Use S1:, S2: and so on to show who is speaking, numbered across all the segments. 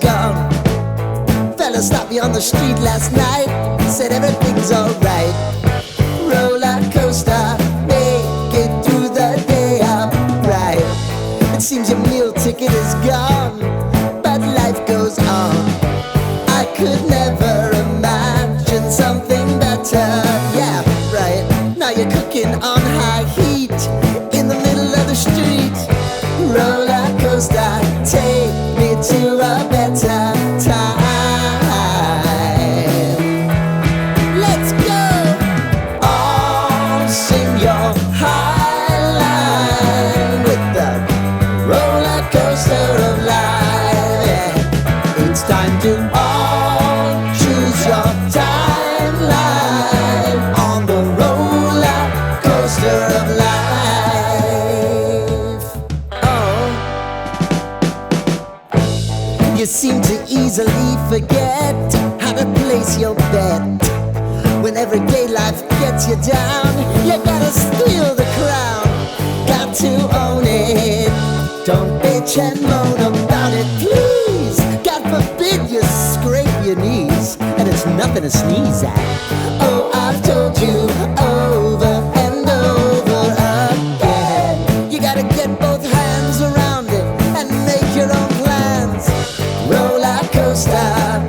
S1: gone. Fella stopped me on the street last night, said everything's alright. Roller coaster, make it through the day upright. It seems your meal ticket is gone, but life goes on. I could never imagine something better. Yeah, right. Now you're cooking on high heat in the middle of the street. Roller coaster, take me to a better time. Let's go. All sing your high line with the roller coaster of life. Yeah. It's time to all choose your timeline on the roller coaster of life. You seem to easily forget how to place your bet. When everyday life gets you down, you gotta steal the crown. Got to own it. Don't bitch and moan about it, please. God forbid you scrape your knees, and it's nothing to sneeze at. Oh, I've told you over and over again, you gotta get both hands around it and make your own plans. Roller coaster,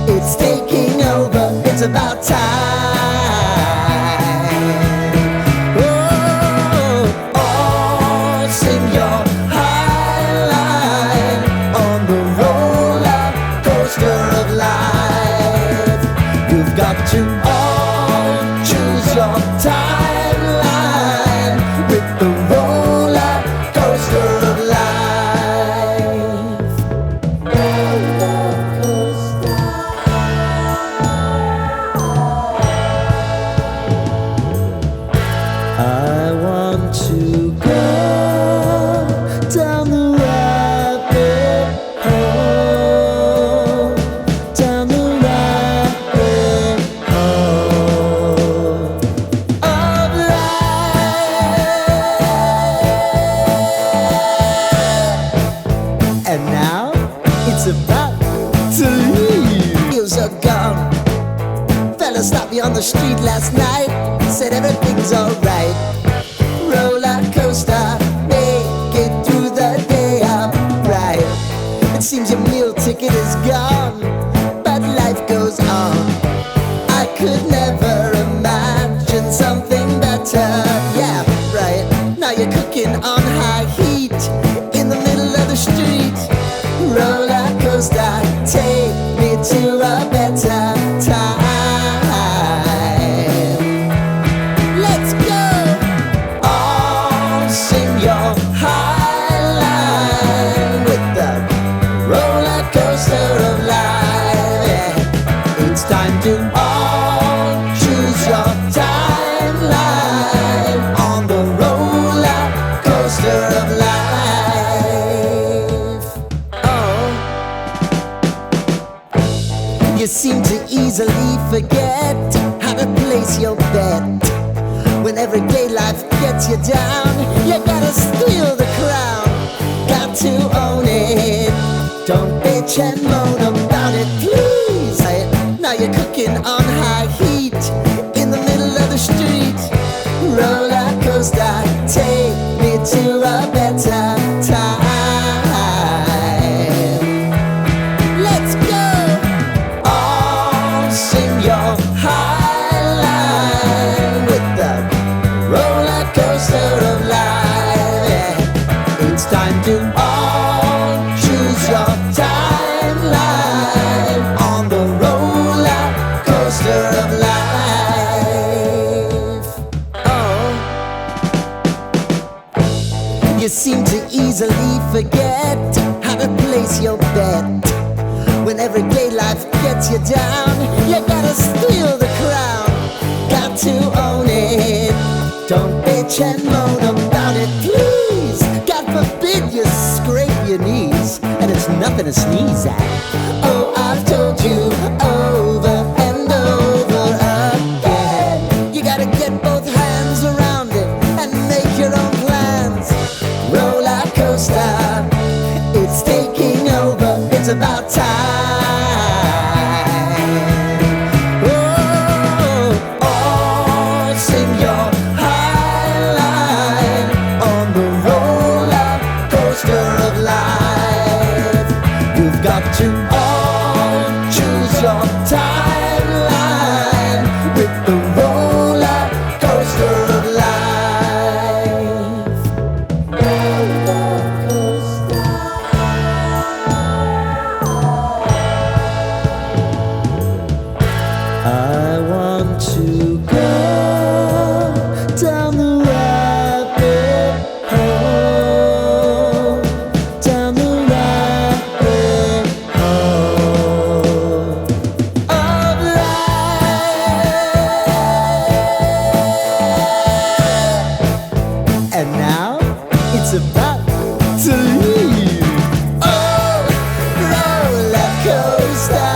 S1: it's taking over, it's about time. Oh, all sing your high line on the roller coaster of life. You've got to all choose your timeline with the roller coaster of life. I want to go down the rabbit hole, down the rabbit hole of life. And now it's about to leave. Wheels are gone. Fella stopped me on the street last night, said everything's alright. Roller coaster, make it through the day upright. It seems your meal ticket is gone, but life goes on. I could never imagine something better. Yeah, right. Now you're cooking on high heat in the middle of the street. Roller coaster, take me to a better time. Let's go. All sing your high line with the roller coaster of life. Yeah. It's time to all choose your timeline on the roller coaster of life. Oh, you seem to easily forget how to place your bet. When everyday life gets you down, you gotta steal the crown. Got to own it. Don't bitch and moan about it, please. Now you're cooking on high heat in the middle of the street. Roller coaster, take me to a better time. Let's go. All sing your high line with the roller coaster of life. Yeah. It's time to all choose your timeline on the roller coaster of life. Oh, you seem to easily forget how to place your bet. When everyday life gets you down, you gotta steal the crown. Got to own it. Don't bitch and moan about it, please. God forbid you scrape your knees, and it's nothing to sneeze at. Oh, I've told you over and over again, you gotta get both hands around it and make your own plans. Roller coaster, it's taking over, it's about time. Oh, sing your high line on the roller coaster of life. You've got to all choose your timeline with the roller coaster of life. Roller coaster. I want to go down the rabbit hole, down the rabbit hole of life. And now it's about to leave. Oh, roller coaster.